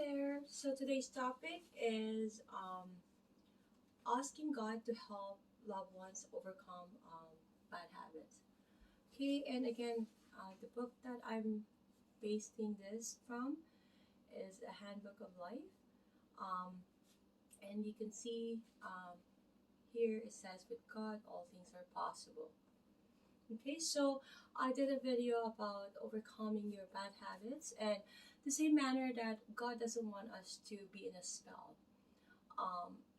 there. So today's topic is asking God to help loved ones overcome bad habits. Okay, and again, the book that I'm basing this from is a handbook of life. Um, and you can see here it says, with God, all things are possible. Okay, so I did a video about overcoming your bad habits, and the same manner that God doesn't want us to be in a spell.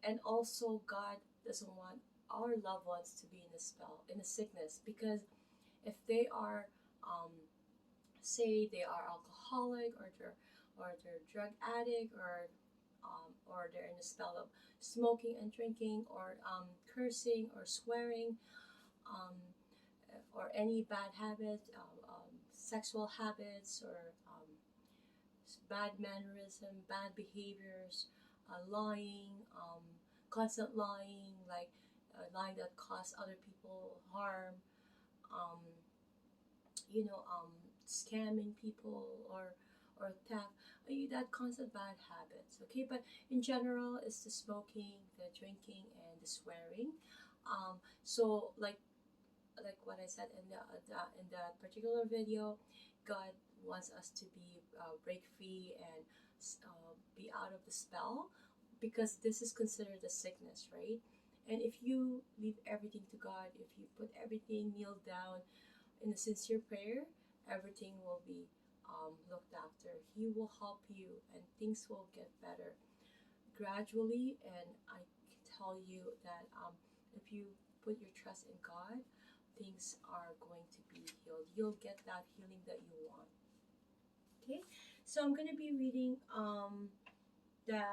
And also, God doesn't want our loved ones to be in a spell, in a sickness, because if they are, um, say, they are alcoholic or they're drug addict or they're in a spell of smoking and drinking or cursing or swearing um, or any bad habit, sexual habits or bad mannerism, bad behaviors, lying, constant lying, like lying that cause other people harm, um, scamming people or theft, that constant bad habits. Okay, but in general, it's the smoking, the drinking, and the swearing. So like what I said in that particular video, God wants us to be break free and be out of the spell, because this is considered a sickness, right? And if you leave everything to God, if you put everything, kneel down in a sincere prayer, everything will be looked after. He will help you, and things will get better gradually. And I can tell you that if you put your trust in God, things are going to be healed. You'll get that healing that you want. Okay, so I'm gonna be reading the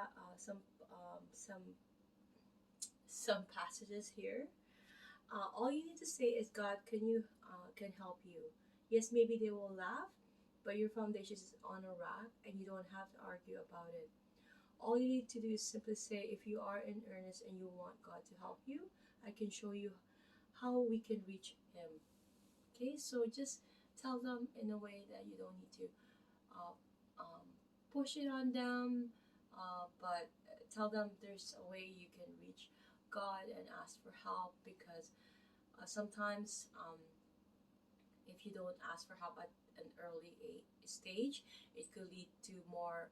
some passages here. All you need to say is, God, can help you. Yes, maybe they will laugh, but your foundation is on a rock, and you don't have to argue about it. All you need to do is simply say, if you are in earnest and you want God to help you, I can show you how we can reach Him. Okay, so just tell them in a way that you don't need to uh, um, push it on them, but tell them there's a way you can reach God and ask for help, because sometimes if you don't ask for help at an early stage, it could lead to more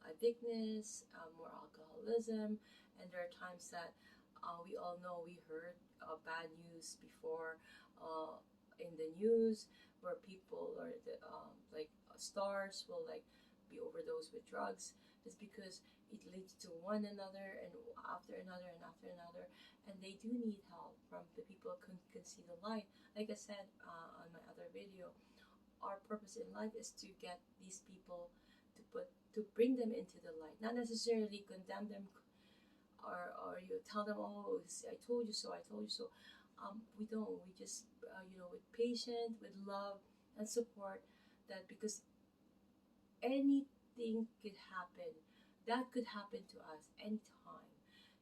addictness, more alcoholism, and there are times that we all know we heard bad news before in the news, where people or like stars will like be overdosed with drugs. It's because it leads to one another and after another and after another, and they do need help from the people who can see the light. Like I said on my other video, our purpose in life is to get these people to bring them into the light, not necessarily condemn them, or you tell them, oh, I told you so, I told you so. We don't. We just with patience, with love and support, that because anything could happen, that could happen to us anytime.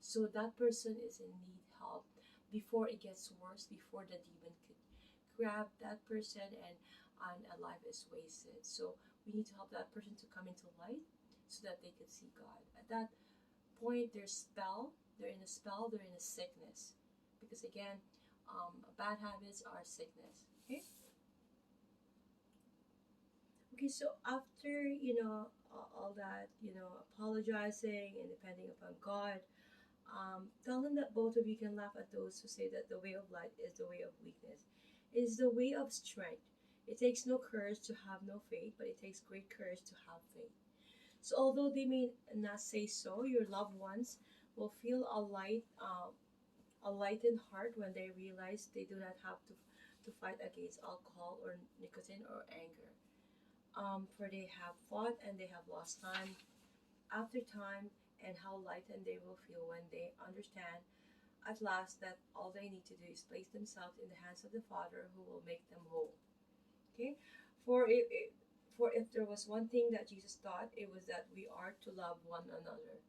So that person is in need help before it gets worse, before the demon could grab that person and a life is wasted. So we need to help that person to come into light so that they could see God. At that point, they're in a spell, they're in a sickness. Because again, bad habits are sickness. Okay? Okay, so after all that, apologizing and depending upon God, tell them that both of you can laugh at those who say that the way of light is the way of weakness. It is the way of strength. It takes no courage to have no faith, but it takes great courage to have faith. So although they may not say so, your loved ones will feel a lightened heart when they realize they do not have to fight against alcohol or nicotine or anger. For they have fought and they have lost time after time, and how lightened they will feel when they understand at last that all they need to do is place themselves in the hands of the Father, who will make them whole. Okay, for if there was one thing that Jesus taught, it was that we are to love one another.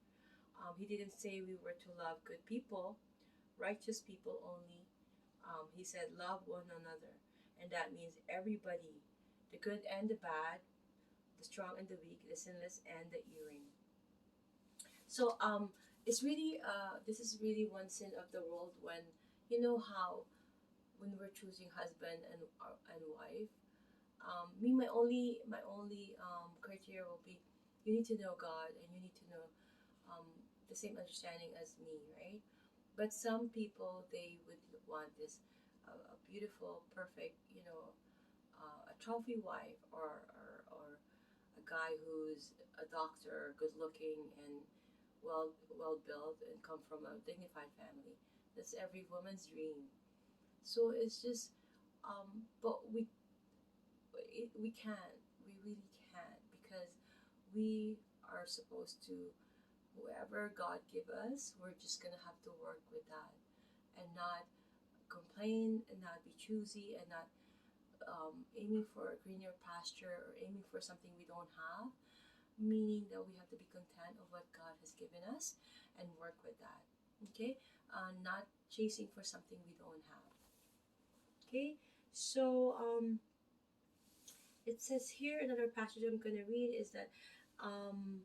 He didn't say we were to love good people, righteous people only. He said love one another, and that means everybody, the good and the bad, the strong and the weak, the sinless and the erring. So it's really this is really one sin of the world when you know how when we're choosing husband and wife. Me, my only criteria will be you need to know God and you need to know um, the same understanding as me, right? But some people they would want this a beautiful, perfect, a trophy wife or a guy who's a doctor, good looking and well built and come from a dignified family. That's every woman's dream. So it's just but we can't. We really can't because we are supposed to whoever God give us, we're just gonna have to work with that and not complain and not be choosy and not aiming for a greener pasture or aiming for something we don't have. Meaning that we have to be content of what God has given us and work with that. Okay, not chasing for something we don't have. Okay, so it says here another passage I'm gonna read is that um,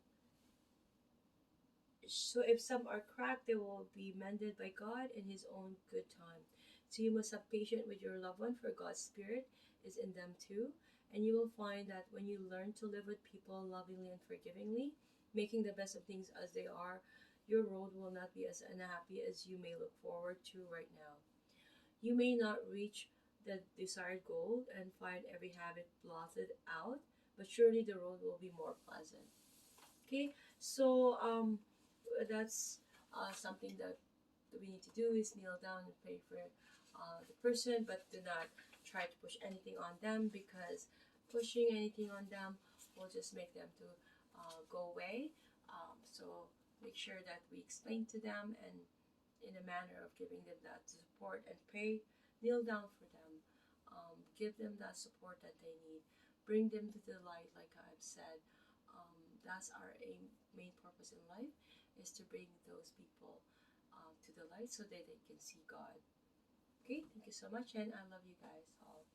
so if some are cracked, they will be mended by God in His own good time. So you must have patience with your loved one, for God's Spirit is in them too. And you will find that when you learn to live with people lovingly and forgivingly, making the best of things as they are, your road will not be as unhappy as you may look forward to right now. You may not reach the desired goal and find every habit blotted out, but surely the road will be more pleasant. Okay, so that's something that we need to do is kneel down and pray for the person, but do not try to push anything on them because pushing anything on them will just make them to go away. So make sure that we explain to them and in a manner of giving them that support and pray, kneel down for them, give them that support that they need, bring them to the light, like I've said. That's our main purpose in life is to bring those people to the light so that they can see God. Okay, thank you so much, and I love you guys all.